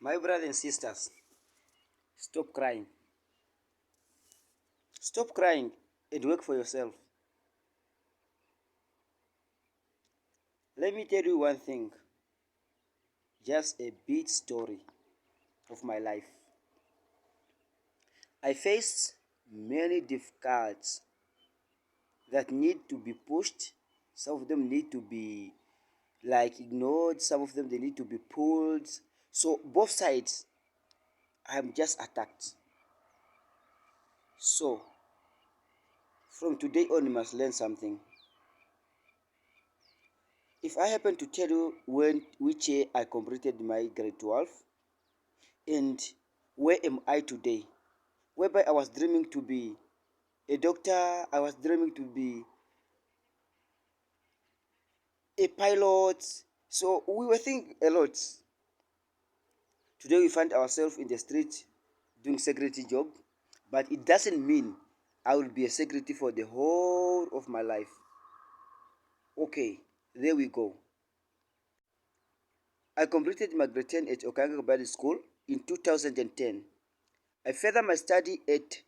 My brothers and sisters, stop crying. Stop crying and work for yourself. Let me tell you one thing, just a bit story of my life. I faced many difficulties that need to be pushed. Some of them need to be ignored. Some of them they need to be pulled. So both sides, I am just attacked. So from today on, you must learn something. If I happen to tell you which year I completed my grade 12 and where am I today, whereby I was dreaming to be a doctor, I was dreaming to be a pilot. So we were thinking a lot. Today we find ourselves in the street doing security job, but it doesn't mean I will be a security for the whole of my life. Okay, there we go. I completed my grade 10 at Okanga Badi School in 2010. I further my study at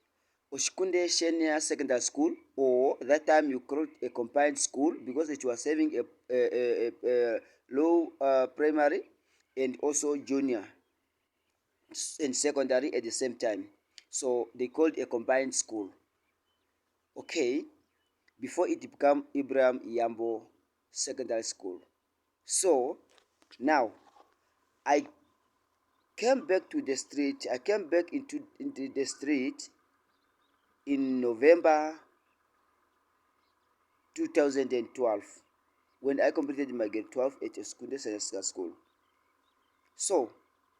Oshikunde Senior Secondary School, or that time you called a combined school because it was having a low primary and also junior and secondary at the same time. So they called a combined school. Okay, before it became Ibrahim Yambo Secondary School. So now I came back to the street. I came back into the street in November 2012 when I completed my grade 12 at a secondary school. So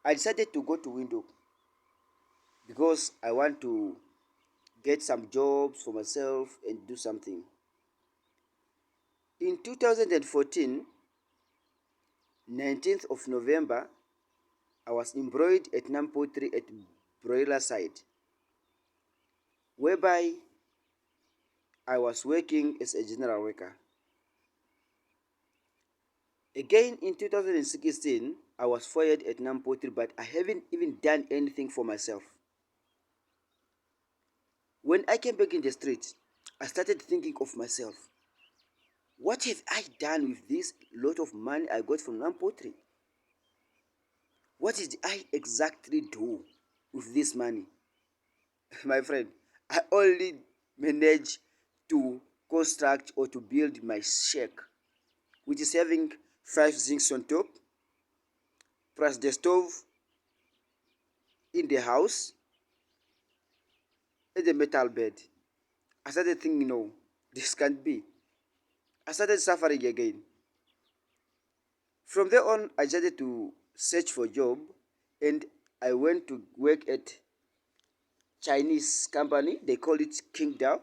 I decided to go to Windhoek because I want to get some jobs for myself and do something. In 2014, 19th of November, I was employed at Nampotri at Broiler side, whereby I was working as a general worker. Again in 2016, I was fired at Nampotri, but I haven't even done anything for myself. When I came back in the street, I started thinking of myself. What have I done with this lot of money I got from Nampotri? What did I exactly do with this money? My friend, I only managed to construct or to build my shack, which is having 5 zincs on top, plus the stove in the house, and the metal bed. I started thinking, no, this can't be. I started suffering again. From there on, I started to search for a job, and I went to work at Chinese company. They call it Qingdao.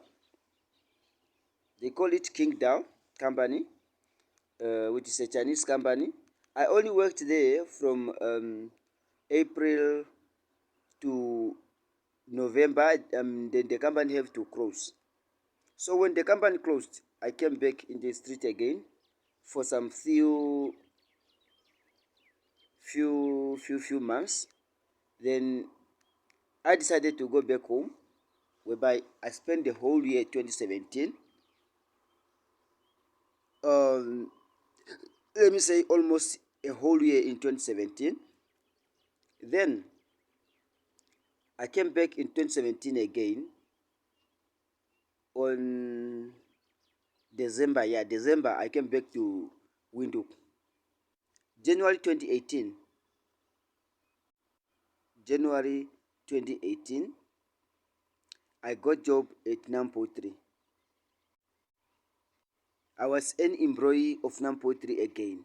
They call it Qingdao company, which is a Chinese company. I only worked there from April to November. Then the company have to close. So when the company closed, I came back in the street again for some few months. Then I decided to go back home, whereby I spent the whole year 2017. Um, Let me say almost a whole year in 2017. Then I came back in 2017 again on December. Yeah, December I came back to Windhoek. January 2018. January 2018, I got job at Nampotri. I was an employee of Nampotri again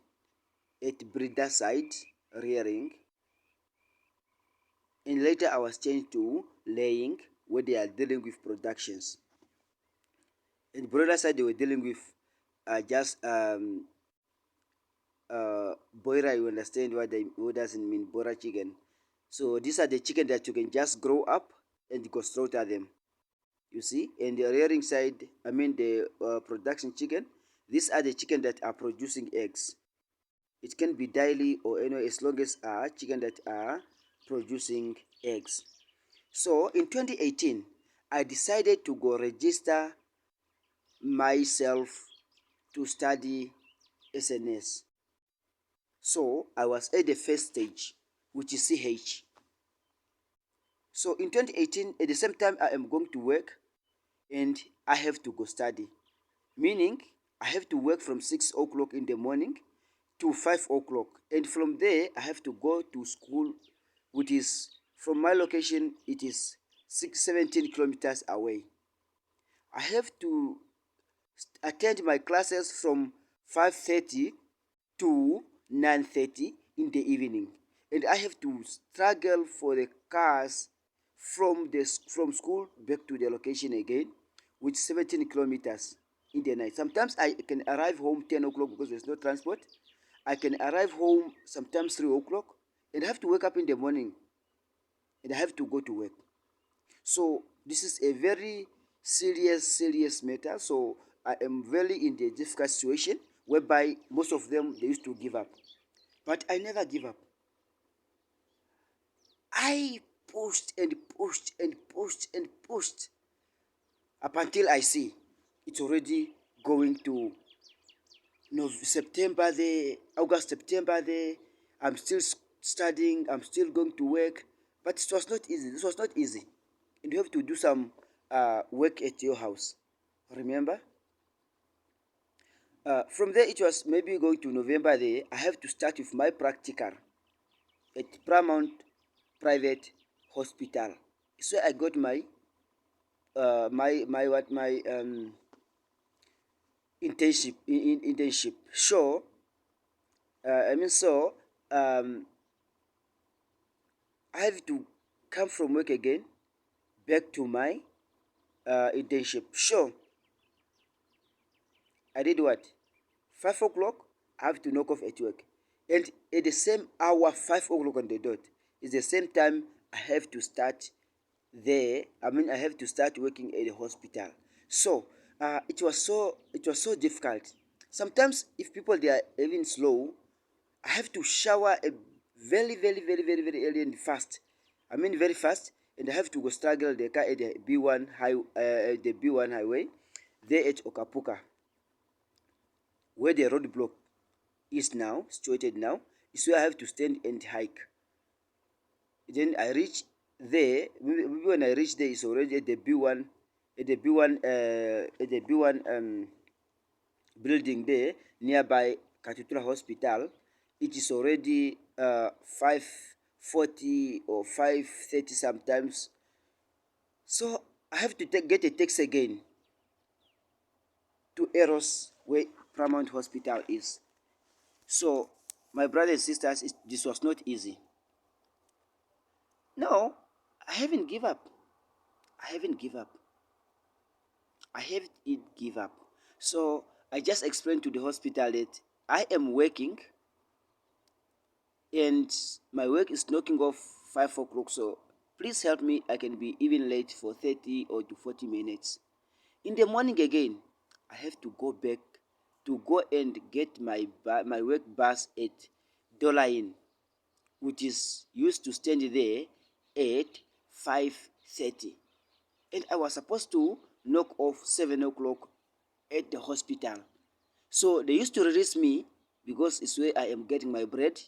at breeder side rearing, and later I was changed to laying where they are dealing with productions. In broiler side they were dealing with just boira. You understand what does it mean, boira chicken? So these are the chicken that you can just grow up and go slaughter them. You see, and the rearing side, I mean the production chicken, these are the chicken that are producing eggs. It can be daily or as long as chicken that are producing eggs. So in 2018, I decided to go register myself to study SNS. So I was at the first stage, which is CH. So in 2018, at the same time, I am going to work and I have to go study. Meaning, I have to work from 6 o'clock in the morning to 5 o'clock. And from there, I have to go to school, which is from my location, it is 17 kilometers away. I have to attend my classes from 5:30 to 9:30 in the evening, and I have to struggle for the cars from school back to the location again, with 17 kilometers in the night. Sometimes I can arrive home 10 o'clock because there's no transport. I can arrive home sometimes 3 o'clock, and I have to wake up in the morning and I have to go to work. So this is a very serious matter. So I am really in the difficult situation whereby most of them they used to give up, but I never give up. I pushed and pushed and pushed and pushed up until I see it's already going to September there, August, September there. I'm still studying, I'm still going to work, but it was not easy. This was not easy. And you have to do some work at your house. Remember? From there, it was maybe going to November there. I have to start with my practical at Paramount Private Hospital. So I got my internship. So I mean so I have to come from work again back to my internship. Sure, I did what? 5 o'clock, I have to knock off at work. And at the same hour, 5 o'clock on the dot, is the same time I have to start there. I mean, I have to start working at the hospital. So it was so difficult. Sometimes, if people they are even slow, I have to shower a very early and fast. I mean very fast, and I have to go struggle the car at the B1 highway, there at Okapuka, where the roadblock is now situated now. Is where I have to stand and hike. Then I reach there. Maybe when I reach there, it's already at the B1, building there nearby Katutura Hospital. It is already 5:40 or 5:30 sometimes. So I have to get a taxi again to Eros, where Paramount Hospital is. So my brothers and sisters, this was not easy. No, I haven't give up. I haven't give up. I haven't give up. So I just explained to the hospital that I am working and my work is knocking off 5 o'clock. So please help me. I can be even late for 30 or to 40 minutes. In the morning again, I have to go back to go and get my work bus at Dollar Inn, which is used to stand there at 5:30. And I was supposed to knock off 7 o'clock at the hospital. So they used to release me because it's where I am getting my bread.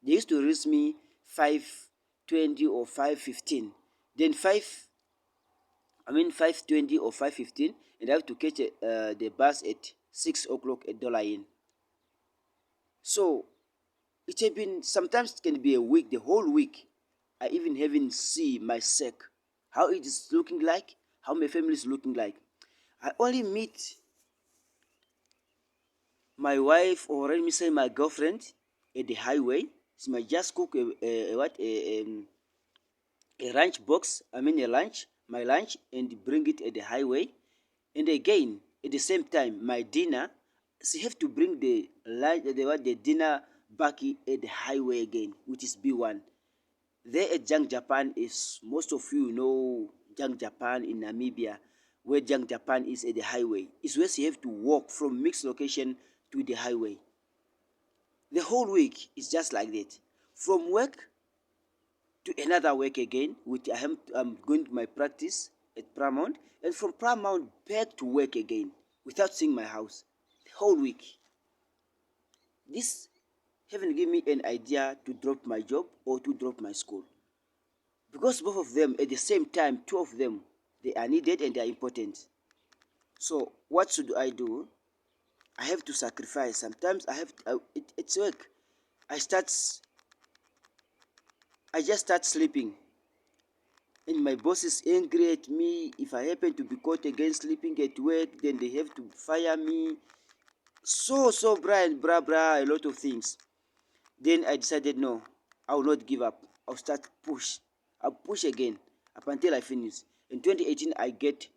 They used to release me 5:20 or 5:15. Then 5:20 or 5:15, and I have to catch the bus at 6 o'clock at Dollar Inn. So it has been, sometimes it can be a week, the whole week. I even haven't see my sec, how it is looking like, how my family is looking like. I only meet my wife, or let me say my girlfriend, at the highway. She might just cook a lunch box, my lunch, and bring it at the highway. And again, at the same time, my dinner, she have to bring the lunch, the dinner back at the highway again, which is B1. There at Jang Japan is, most of you know Jang Japan in Namibia, where Jang Japan is at the highway. It's where she have to walk from mixed location to the highway. The whole week is just like that. From work to another work again, which I'm going to my practice at Paramount, and from Paramount back to work again without seeing my house the whole week. This haven't given me an idea to drop my job or to drop my school, because both of them at the same time, two of them, they are needed and they are important. So what should I do? I have to sacrifice. Sometimes it's work. I start I just start sleeping, and my boss is angry at me. If I happen to be caught again sleeping at work, then they have to fire me. So bra, a lot of things. Then I decided, no, I will not give up. I'll push again up until I finish. In 2018, I get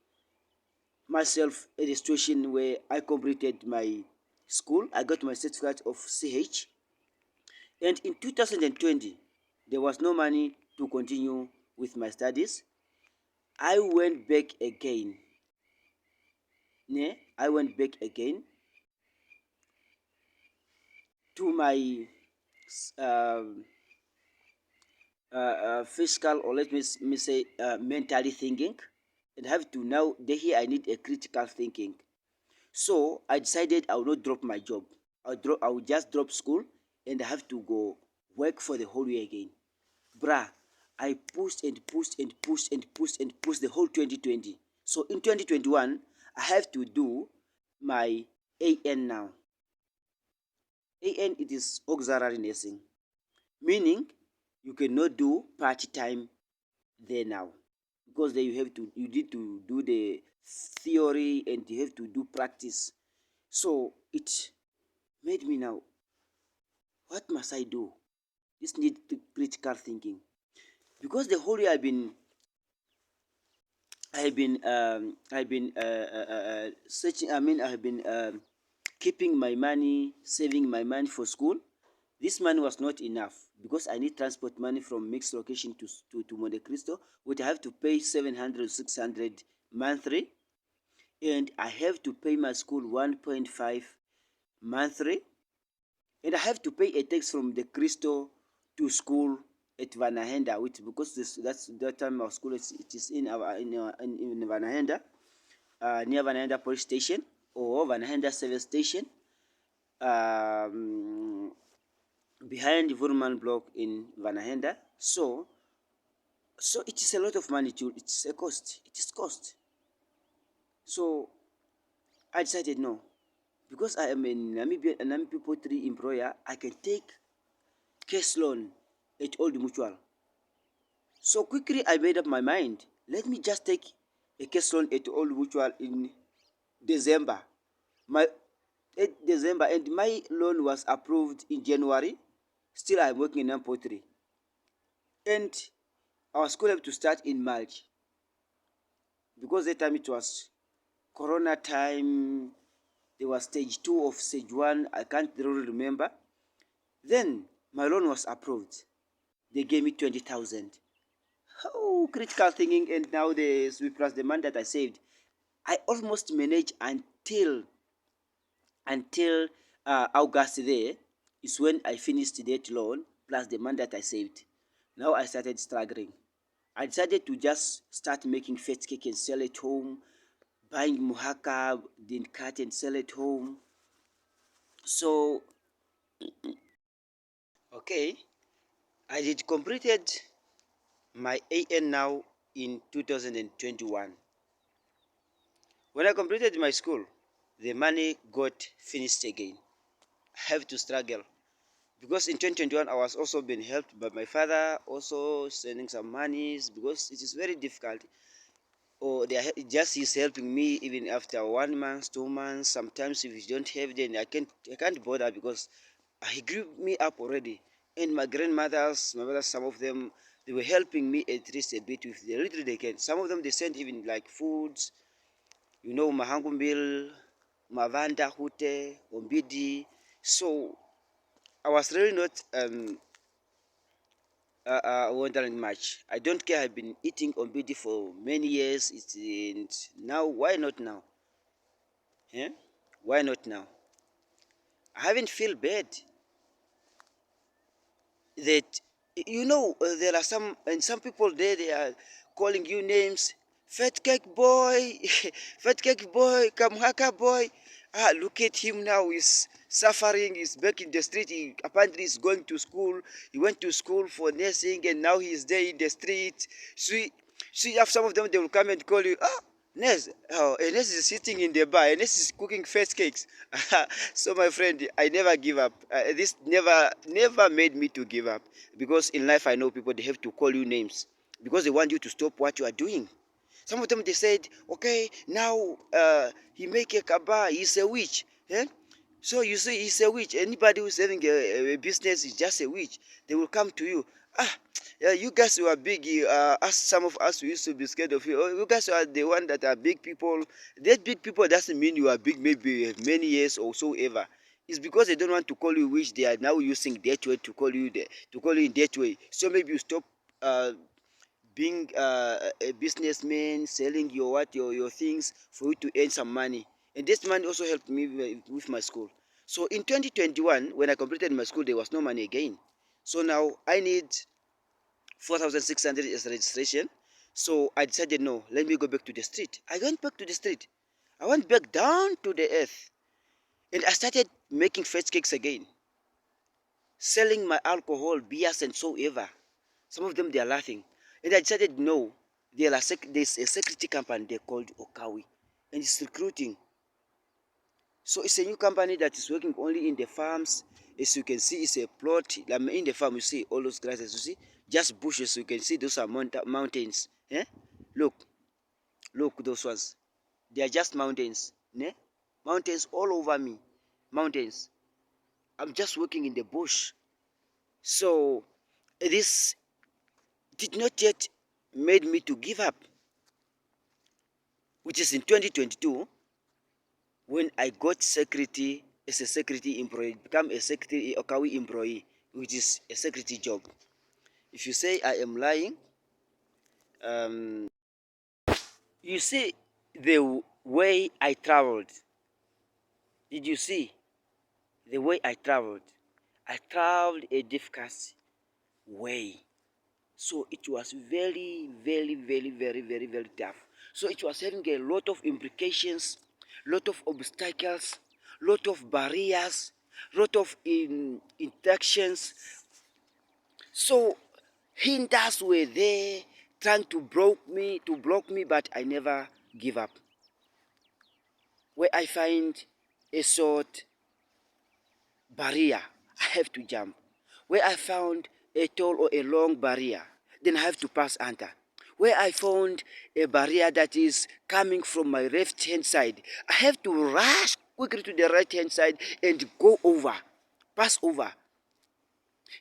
myself in a situation where I completed my school. I got my certificate of CH. And in 2020, there was no money to continue with my studies. I went back again. I went back again to my um, physical, or let me say mentally thinking, and have to now here I need a critical thinking. So I decided I will not drop my job. I will just drop school, and I have to go work for the whole year again. Bruh, I pushed and pushed and pushed and pushed and pushed the whole 2020. So in 2021, I have to do my AN now. AN, it is auxiliary nursing, meaning you cannot do part-time there now, because there you need to do the theory and you have to do practice. So it made me now, what must I do? This need critical thinking, because the whole year I've been searching. I mean, I've been keeping my money, saving my money for school. This money was not enough, because I need transport money from mixed location to Monte Cristo, which I have to pay 700, 600 monthly, and I have to pay my school 1.5 monthly, and I have to pay a tax from the Cristo to school at Vanahenda, which, because that's that time our school it is in Vanahenda, near Vanahenda police station or Vanahenda service station, um, behind the Vurman block in Vanahenda. So it is a lot of money to, it's a cost. It is cost. So I decided no, because I am a Namibia Pottery employer, I can take cash loan at Old Mutual. So quickly I made up my mind. Let me just take a cash loan at Old Mutual in December. My December, and my loan was approved in January. Still I'm working in Pottery. And our school had to start in March, because that time it was Corona time. There was stage 2 of stage 1. I can't really remember. Then my loan was approved. They gave me 20,000. Oh, critical thinking, and now the plus the money that I saved. I almost managed until August. There is when I finished that loan plus the money that I saved. Now I started struggling. I decided to just start making fat cake and sell at home, buying muhaka, then cut and sell at home. So okay, I did completed my AN now in 2021. When I completed my school, the money got finished again. I have to struggle, because in 2021 I was also being helped by my father, also sending some monies, because it is very difficult. Or just he's helping me even after 1 month, 2 months. Sometimes if you don't have, then I can't bother, because he grew me up already. And my grandmothers, my brothers, some of them, they were helping me at least a bit with the little they can. Some of them they sent even like foods, Mahangumbil, Mavanda, Hute, Ombidi. So I was really not wondering much. I don't care. I've been eating Ombidi for many years. And now, why not now? Yeah? Why not now? I haven't feel bad that There are some people there, they are calling you names. Fat cake boy, fat cake boy, kamhaka boy. Look at him now. He's suffering. He's back in the street. He apparently is going to school. He went to school for nursing, and now he's there in the street. See, have some of them, they will come and call you. Nes, Nes is sitting in the bar. Nes is cooking first cakes. So my friend, I never give up. This never made me to give up, because in life I know people, they have to call you names because they want you to stop what you are doing. Some of them, they said, okay, now he make a kaba, he's a witch. Eh? So you see, he's a witch. Anybody who's having a business is just a witch. They will come to you. Yeah, you guys who are big, as some of us, we used to be scared of you. Oh, you guys are the one that are big people. That big people doesn't mean you are big, maybe many years or so ever. It's because they don't want to call you witch. They are now using that way to call you in that way. So maybe you stop uh, being a businessman, selling your things for you to earn some money. And this money also helped me with my school. So in 2021, when I completed my school, there was no money again. So now I need 4,600 as registration. So I decided, no, let me go back to the street. I went back to the street. I went back down to the earth, and I started making fat cakes again, selling my alcohol, beers, and so ever. Some of them, they are laughing. And I decided, no, there's a security company they called Okawi, and it's recruiting. So it's a new company that is working only in the farms. As you can see, it's a plot. In the farm, you see all those grasses, you see, just bushes. You can see those are mountains. Eh? Look, look, those ones. They are just mountains. Ne? Mountains all over me. Mountains. I'm just working in the bush. So this did not yet made me to give up, which is in 2022 when I got security as a security employee, become a security Okawi employee, which is a security job. If you say I am lying, um, you see the way I traveled. Did you see the way I traveled? I traveled a difficult way. So it was very, very, very, very, very, very tough. So it was having a lot of implications, lot of obstacles, lot of barriers, lot of interactions. So hinders were there trying to block me, but I never give up. Where I find a short barrier, I have to jump. Where I found a tall or a long barrier, then I have to pass under. Where I found a barrier that is coming from my left hand side, I have to rush quickly to the right hand side and go over, pass over.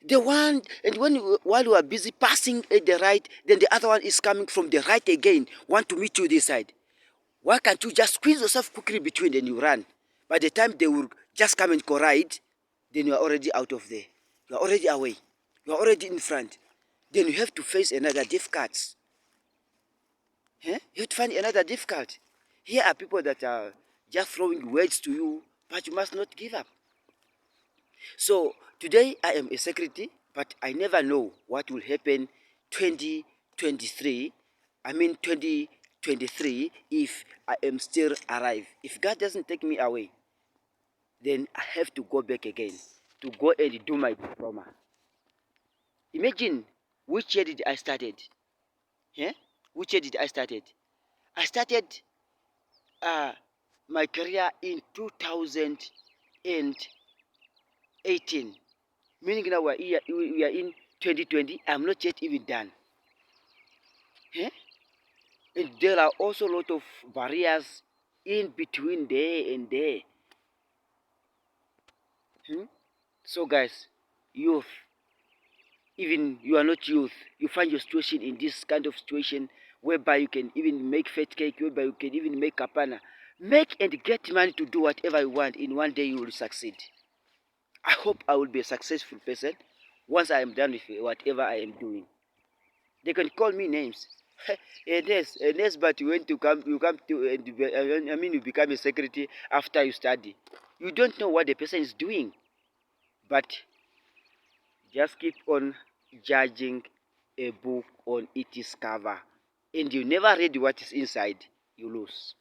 The one, and while you are busy passing at the right, then the other one is coming from the right again, want to meet you this side. Why can't you just squeeze yourself quickly between and you run? By the time they will just come and collide, then you are already out of there. You are already away. You are already in front. Then you have to face another difficult. You have to find another difficult. Here are people that are just throwing words to you, but you must not give up. So today I am a secretary, but I never know what will happen 2023. I mean 2023 if I am still alive. If God doesn't take me away, then I have to go back again to go and do my diploma. Imagine which year did I started? Yeah? Which year did I started? I started uh, my career in 2018. Meaning now we are in 2020. I'm not yet even done. Yeah? And there are also a lot of barriers in between there and there. So guys, youth, even you are not youth, you find your situation in this kind of situation whereby you can even make fat cake, whereby you can even make kapana. Make and get money to do whatever you want. In one day you will succeed. I hope I will be a successful person once I am done with whatever I am doing. They can call me names. A nurse, but you come to, I mean, you become a secretary after you study. You don't know what the person is doing, but just keep on judging a book on its cover and you never read what is inside, you lose.